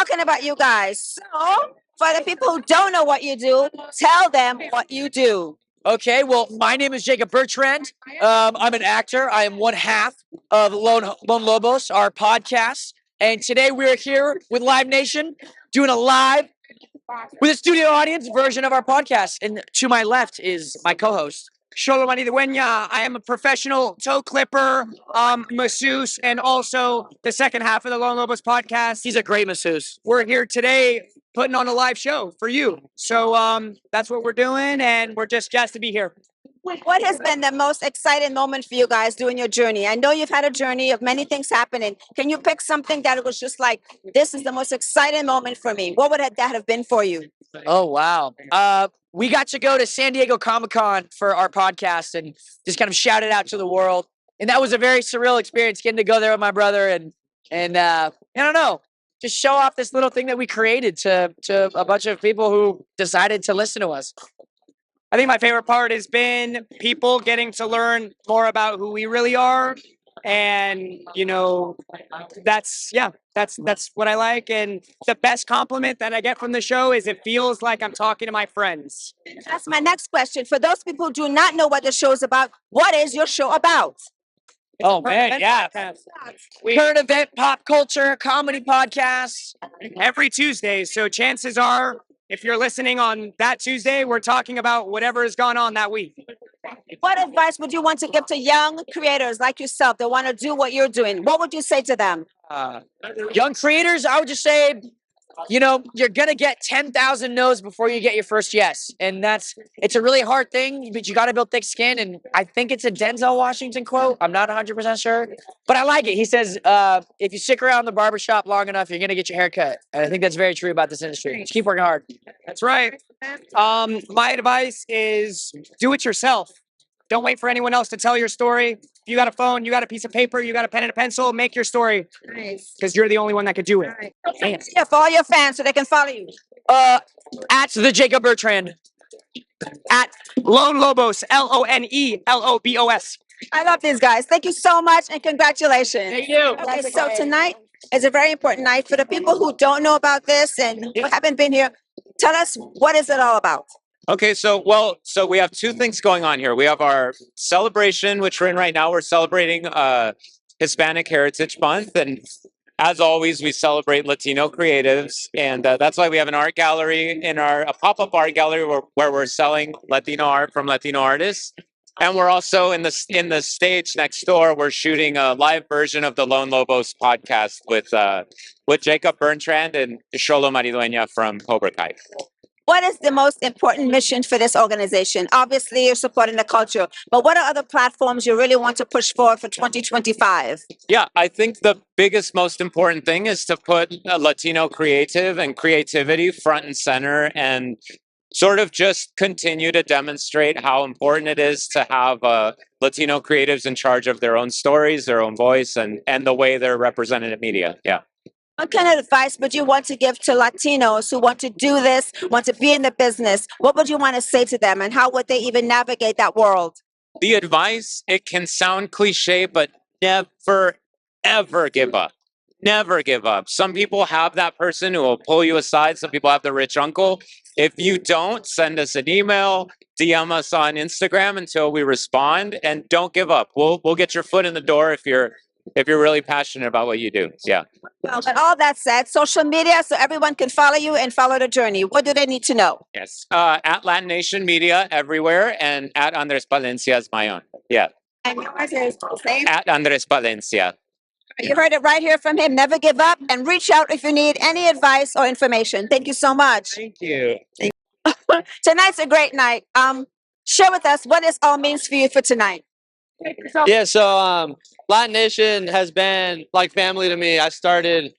talking about you guys. So, for the people who don't know what you do, tell them what you do. Okay, well, my name is Jacob Bertrand. I'm an actor. I am one half of Lone Lobos, our podcast. And today we're here with Live Nation doing a live with a studio audience version of our podcast. And to my left is my co-host. Xolo Maridueña. I am a professional toe clipper, masseuse, and also the second half of the Lone Lobos podcast. He's a great masseuse. We're here today putting on a live show for you. So that's what we're doing, and we're just jazzed to be here. What has been the most exciting moment for you guys during your journey? I know you've had a journey of many things happening. Can you pick something that was just like, this is the most exciting moment for me? What would that have been for you? Oh, wow. We got to go to San Diego Comic-Con for our podcast and just kind of shout it out to the world. And that was a very surreal experience, getting to go there with my brother and I don't know, just show off this little thing that we created to a bunch of people who decided to listen to us. I think my favorite part has been people getting to learn more about who we really are. And, you know, that's what I like. And the best compliment that I get from the show is it feels like I'm talking to my friends. That's my next question. For those people who do not know what the show is about, what is your show about? Oh, man, yeah. Current event, pop culture, comedy podcasts. Every Tuesday. So chances are, if you're listening on that Tuesday, we're talking about whatever has gone on that week. What advice would you want to give to young creators like yourself that want to do what you're doing? What would you say to them? Young creators, I would just say, you know, you're going to get 10,000 no's before you get your first yes. And it's a really hard thing, but you got to build thick skin. And I think it's a Denzel Washington quote. I'm not 100% sure, but I like it. He says, if you stick around the barbershop long enough, you're going to get your hair cut. And I think that's very true about this industry. Just keep working hard. That's right. My advice is do it yourself. Don't wait for anyone else to tell your story. If you got a phone, you got a piece of paper, you got a pen and a pencil, make your story. Because you're the only one that could do it. Yeah, for all your fans so they can follow you. At the Jacob Bertrand. At Lone Lobos, LONELOBOS. I love these guys. Thank you so much and congratulations. Thank you. Okay, so tonight is a very important night. For the people who don't know about this and who haven't been here, tell us, what is it all about? Okay, so we have two things going on here. We have our celebration, which we're in right now. We're celebrating Hispanic Heritage Month, and as always, we celebrate Latino creatives, and that's why we have an art gallery a pop-up art gallery where we're selling Latino art from Latino artists. And we're also in the stage next door. We're shooting a live version of the Lone Lobos podcast with Jacob Bertrand and Xolo Maridueña from Cobra Kai. What is the most important mission for this organization? Obviously, you're supporting the culture, but what are other platforms you really want to push forward for 2025? Yeah, I think the biggest, most important thing is to put Latino creative and creativity front and center and sort of just continue to demonstrate how important it is to have Latino creatives in charge of their own stories, their own voice, and the way they're represented in media. Yeah. What kind of advice would you want to give to Latinos who want to do this, want to be in the business? What would you want to say to them, and how would they even navigate that world? The advice, it can sound cliche, but never, ever give up. Never give up. Some people have that person who will pull you aside. Some people have the rich uncle. If you don't, send us an email, DM us on Instagram until we respond, and don't give up. We'll get your foot in the door if you're really passionate about what you do. Yeah. Well, but all that said, social media, so everyone can follow you and follow the journey. What do they need to know? Yes. At LatiNation Media everywhere, and at Andres Palencia is my own. Yeah. And yours is the same? At Andres Palencia. You heard it right here from him. Never give up, and reach out if you need any advice or information. Thank you so much. Thank you. Tonight's a great night. Share with us what this all means for you for tonight. Yeah, so Latin Nation has been like family to me. I started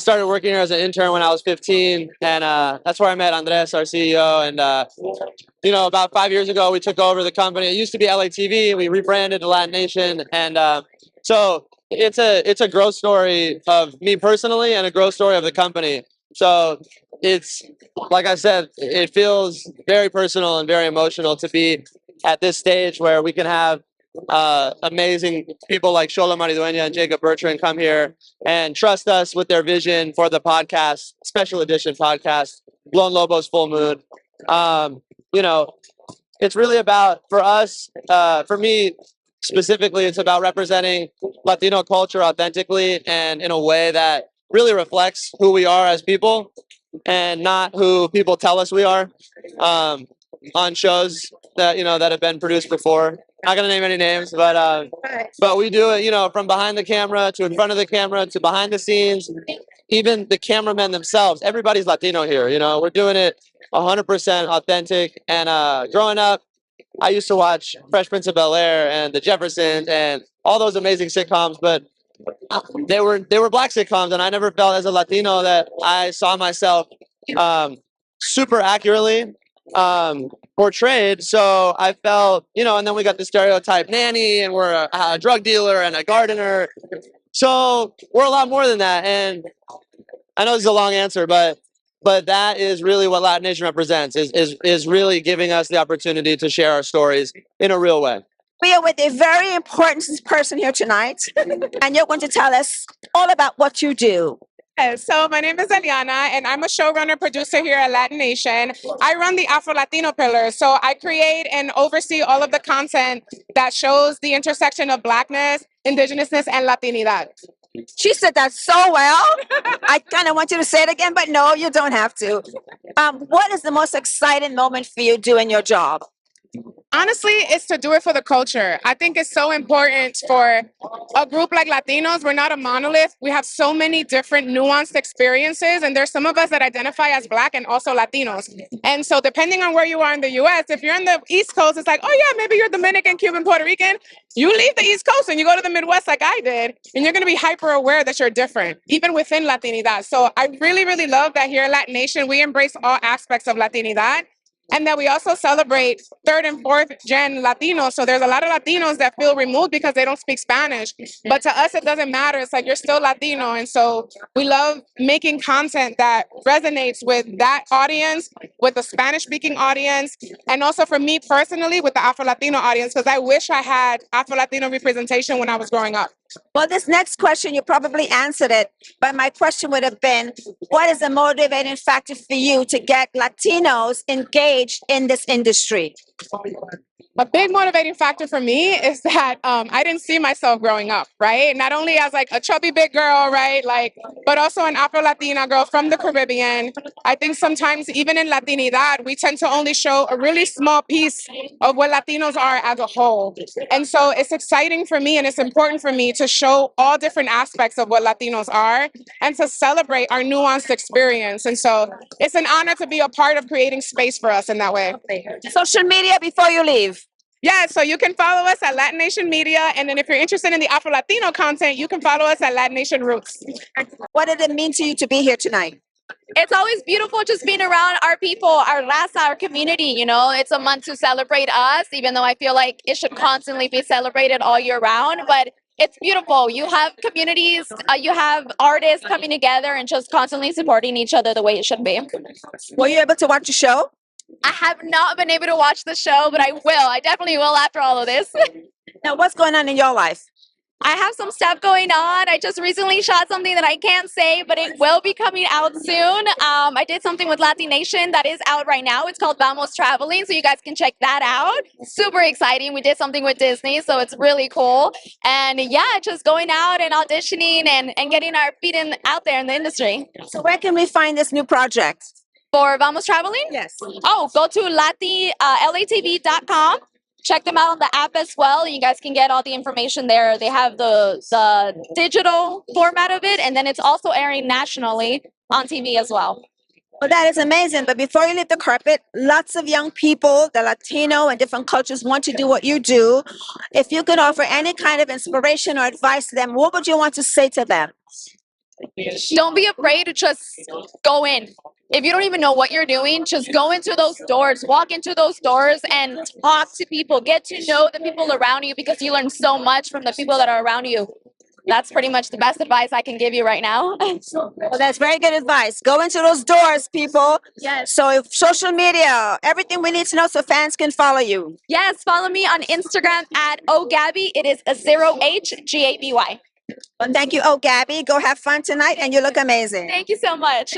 working here as an intern when I was 15, and that's where I met Andres, our CEO. And about 5 years ago, we took over the company. It used to be LATV. We rebranded to Latin Nation, and so it's a growth story of me personally and a growth story of the company. So it's, like I said, it feels very personal and very emotional to be at this stage where we can have amazing people like Xolo, Maridueña, and Jacob Bertrand come here and trust us with their vision for the podcast, special edition podcast, Lone Lobos Full Moon. You know, it's really about, for us, for me specifically, it's about representing Latino culture authentically and in a way that really reflects who we are as people and not who people tell us we are, on shows that, that have been produced before. Not gonna name any names, but we do it, from behind the camera to in front of the camera to behind the scenes, even the cameramen themselves. Everybody's Latino here. We're doing it 100% authentic. And growing up, I used to watch Fresh Prince of Bel-Air and The Jeffersons and all those amazing sitcoms, but they were black sitcoms, and I never felt as a Latino that I saw myself super accurately portrayed. So I felt, and then we got the stereotype nanny, and we're a drug dealer and a gardener. So we're a lot more than that. And I know this is a long answer, but that is really what LatiNation represents, is really giving us the opportunity to share our stories in a real way. We are with a very important person here tonight, and you're going to tell us all about what you do. So my name is Eliana, and I'm a showrunner producer here at LatiNation. I run the Afro Latino pillar, so I create and oversee all of the content that shows the intersection of Blackness, Indigenousness, and Latinidad. She said that so well. I kind of want you to say it again, but no, you don't have to. What is the most exciting moment for you doing your job? Honestly, it's to do it for the culture. I think it's so important for a group like Latinos. We're not a monolith. We have so many different nuanced experiences, and there's some of us that identify as Black and also Latinos. And so depending on where you are in the US, if you're in the East Coast, it's like, oh yeah, maybe you're Dominican, Cuban, Puerto Rican. You leave the East Coast and you go to the Midwest like I did, and you're going to be hyper aware that you're different, even within Latinidad. So I really, really love that here at LatiNation, we embrace all aspects of Latinidad. And that we also celebrate third and fourth gen Latinos. So there's a lot of Latinos that feel removed because they don't speak Spanish. But to us, it doesn't matter. It's like you're still Latino. And so we love making content that resonates with that audience, with the Spanish speaking audience, and also for me personally, with the Afro Latino audience, because I wish I had Afro Latino representation when I was growing up. Well, this next question, you probably answered it, but my question would have been, what is the motivating factor for you to get Latinos engaged in this industry? A big motivating factor for me is that I didn't see myself growing up, right? Not only as like a chubby big girl, right? But also an Afro-Latina girl from the Caribbean. I think sometimes even in Latinidad, we tend to only show a really small piece of what Latinos are as a whole. And so it's exciting for me and it's important for me to show all different aspects of what Latinos are and to celebrate our nuanced experience. And so it's an honor to be a part of creating space for us in that way. Social media before you leave. Yeah, so you can follow us at LatiNation Media, and then if you're interested in the Afro-Latino content, you can follow us at LatiNation Roots. What did it mean to you to be here tonight? It's always beautiful just being around our people, our raza, our community. It's a month to celebrate us, even though I feel like it should constantly be celebrated all year round. But it's beautiful. You have communities, you have artists coming together and just constantly supporting each other the way it should be. Were you able to watch the show? I have not been able to watch the show, but I will. I definitely will after all of this. Now, what's going on in your life? I have some stuff going on. I just recently shot something that I can't say, but it will be coming out soon. I did something with LatiNation that is out right now. It's called Vamos Traveling, so you guys can check that out. Super exciting. We did something with Disney, so it's really cool. And yeah, just going out and auditioning and getting our feet out there in the industry. So where can we find this new project? For Vamos Traveling? Yes. Oh, go to LATV.com. Check them out on the app as well. You guys can get all the information there. They have the digital format of it, and then it's also airing nationally on TV as well. Well, that is amazing. But before you leave the carpet, lots of young people, the Latino and different cultures want to do what you do. If you could offer any kind of inspiration or advice to them, what would you want to say to them? Don't be afraid to just go in. If you don't even know what you're doing, just go into those doors, walk into those doors and talk to people. Get to know the people around you because you learn so much from the people that are around you. That's pretty much the best advice I can give you right now. Well, that's very good advice. Go into those doors, people. Yes. So if social media, everything we need to know so fans can follow you. Yes, follow me on Instagram at OGabby. It is a 0HGABY. Well, thank you, oh Gabby. Go have fun tonight and you look amazing. Thank you so much.